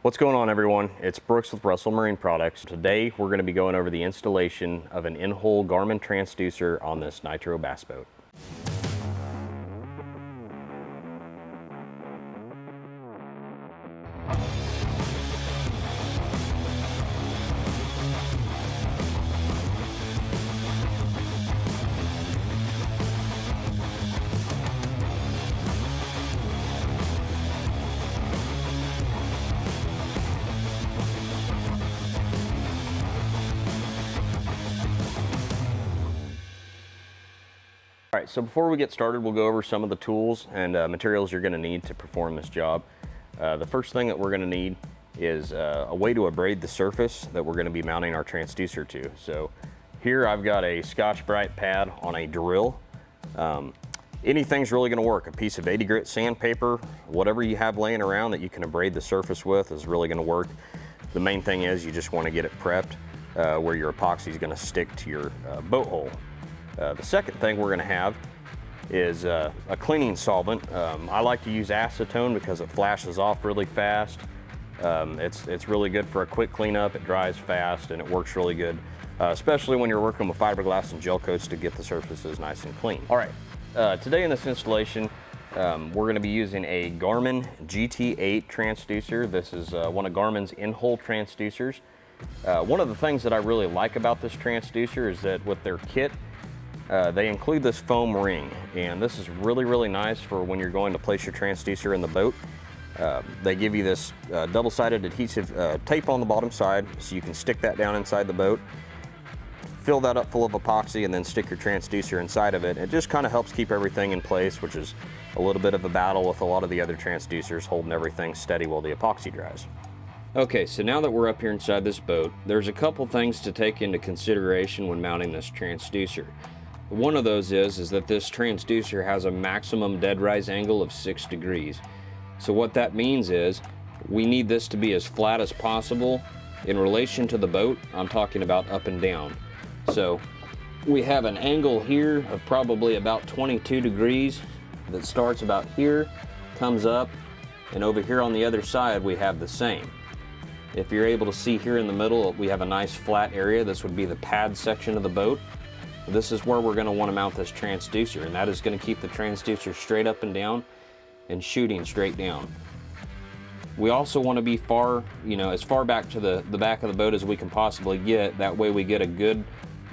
What's going on, everyone? It's Brooks with Russell Marine Products. Today we're going to be going over the installation of an in-hole Garmin transducer on this Nitro bass boat. All right, so before we get started, we'll go over some of the tools and materials you're going to need to perform this job. The first thing that we're going to need is a way to abrade the surface that we're going to be mounting our transducer to. So here I've got a Scotch Brite pad on a drill. Anything's really going to work. A piece of 80 grit sandpaper, whatever you have laying around that you can abrade the surface with is really going to work. The main thing is you just want to get it prepped where your epoxy is going to stick to your boat hole. The second thing we're going to have is a cleaning solvent. I like to use acetone because it flashes off really fast. It's really good for a quick cleanup. It dries fast and it works really good, especially when you're working with fiberglass and gel coats to get the surfaces nice and clean. All right, today in this installation, we're going to be using a Garmin GT8 transducer. This is one of Garmin's in-hole transducers. One of the things that I really like about this transducer is that with their kit, they include this foam ring, and this is really nice for when you're going to place your transducer in the boat. They give you this double-sided adhesive tape on the bottom side, so you can stick that down inside the boat, fill that up full of epoxy, and then stick your transducer inside of it. It just kind of helps keep everything in place, which is a little bit of a battle with a lot of the other transducers, holding everything steady while the epoxy dries. Okay, so now that we're up here inside this boat, there's a couple things to take into consideration when mounting this transducer. One of those is that this transducer has a maximum dead rise angle of 6 degrees. So what that means is we need this to be as flat as possible in relation to the boat. I'm talking about up and down. So we have an angle here of probably about 22 degrees that starts about here, comes up, and over here on the other side we have the same. If you're able to see here in the middle, we have a nice flat area. This would be the pad section of the boat. This is where we're going to want to mount this transducer, and that is going to keep the transducer straight up and down and shooting straight down. We also want to be far, as far back to the back of the boat as we can possibly get. That way we get a good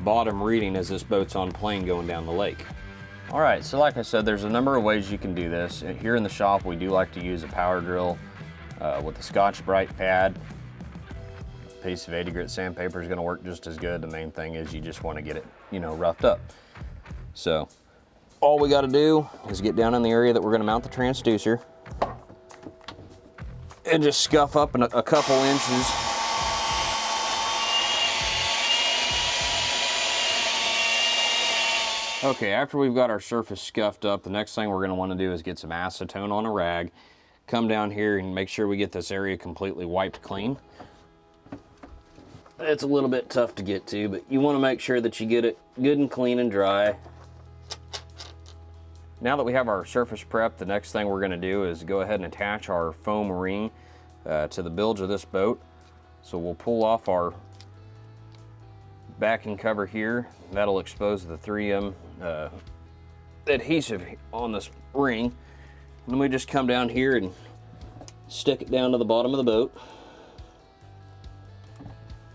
bottom reading as this boat's on plane going down the lake. All right, so like I said, there's a number of ways you can do this. Here in the shop, we do like to use a power drill with a Scotch Brite pad. Piece of 80 grit sandpaper is going to work just as good. The main thing is you just want to get it, roughed up. So all we got to do is get down in the area that we're going to mount the transducer and just scuff up a couple inches. Okay, after we've got our surface scuffed up, the next thing we're going to want to do is get some acetone on a rag, come down here and make sure we get this area completely wiped clean. It's a little bit tough to get to, but you want to make sure that you get it good and clean and dry. Now that we have our surface prepped, the next thing we're going to do is go ahead and attach our foam ring to the bilge of this boat. So we'll pull off our backing cover here. That'll expose the 3M adhesive on this ring. And then we just come down here and stick it down to the bottom of the boat.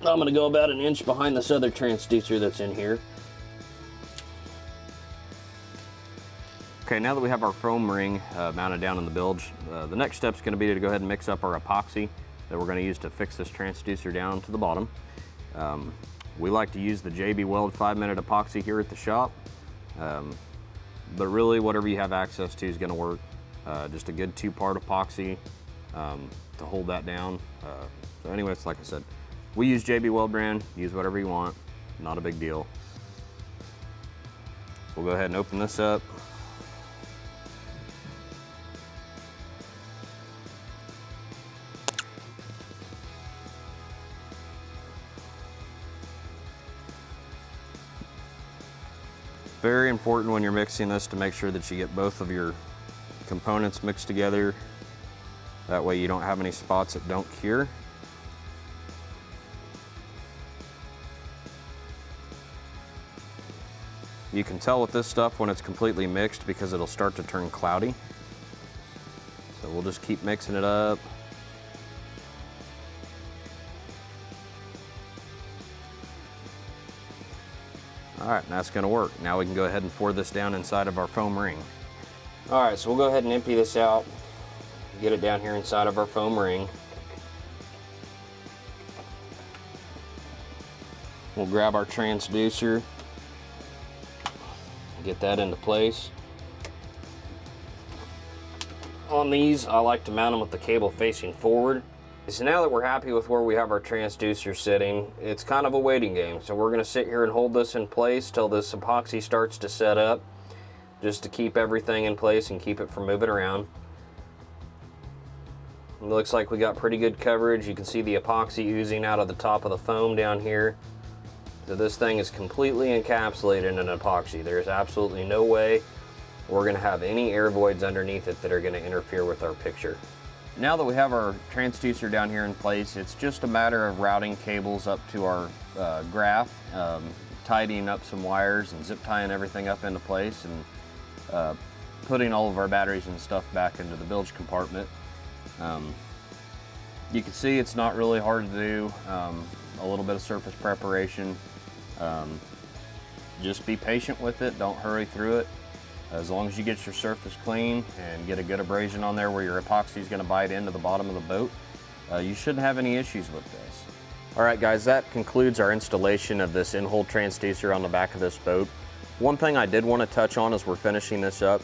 I'm going to go about an inch behind this other transducer that's in here. Okay, now that we have our foam ring mounted down in the bilge, the next step is going to be to go ahead and mix up our epoxy that we're going to use to fix this transducer down to the bottom. We like to use the JB Weld 5-minute epoxy here at the shop, but really whatever you have access to is going to work. Just a good 2-part epoxy to hold that down. So anyways, like I said, we use JB Weld brand, use whatever you want, not a big deal. We'll go ahead and open this up. Very important when you're mixing this to make sure that you get both of your components mixed together That way you don't have any spots that don't cure. You can tell with this stuff when it's completely mixed because it'll start to turn cloudy. So we'll just keep mixing it up. All right, that's gonna work. Now we can go ahead and pour this down inside of our foam ring. All right, so we'll go ahead and empty this out, get it down here inside of our foam ring. We'll grab our transducer, get that into place. On these, I like to mount them with the cable facing forward. So now that we're happy with where we have our transducer sitting, it's kind of a waiting game. So we're gonna sit here and hold this in place till this epoxy starts to set up, just to keep everything in place and keep it from moving around. It looks like we got pretty good coverage. You can see the epoxy oozing out of the top of the foam down here. So this thing is completely encapsulated in an epoxy. There's absolutely no way we're gonna have any air voids underneath it that are gonna interfere with our picture. Now that we have our transducer down here in place, it's just a matter of routing cables up to our graph, tidying up some wires and zip tying everything up into place, and putting all of our batteries and stuff back into the bilge compartment. You can see it's not really hard to do. A little bit of surface preparation. Just be patient with it, don't hurry through it. As long as you get your surface clean and get a good abrasion on there where your epoxy is going to bite into the bottom of the boat, you shouldn't have any issues with this. All right guys, that concludes our installation of this in-hole transducer on the back of this boat. One thing I did want to touch on as we're finishing this up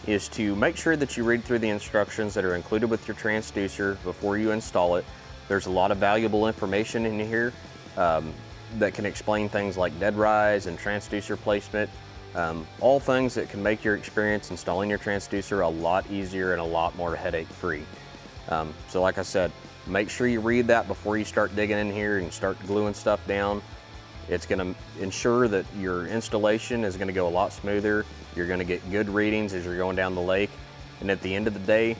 is to make sure that you read through the instructions that are included with your transducer before you install it. There's a lot of valuable information in here that can explain things like dead rise and transducer placement. All things that can make your experience installing your transducer a lot easier and a lot more headache-free. So like I said, make sure you read that before you start digging in here and start gluing stuff down. It's going to ensure that your installation is going to go a lot smoother. You're going to get good readings as you're going down the lake. And at the end of the day,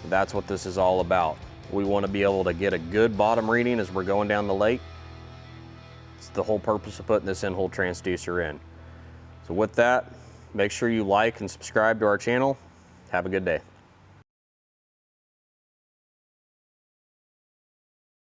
that's what this is all about. We want to be able to get a good bottom reading as we're going down the lake. It's the whole purpose of putting this in-hole transducer in. So with that, make sure you like and subscribe to our channel. Have a good day.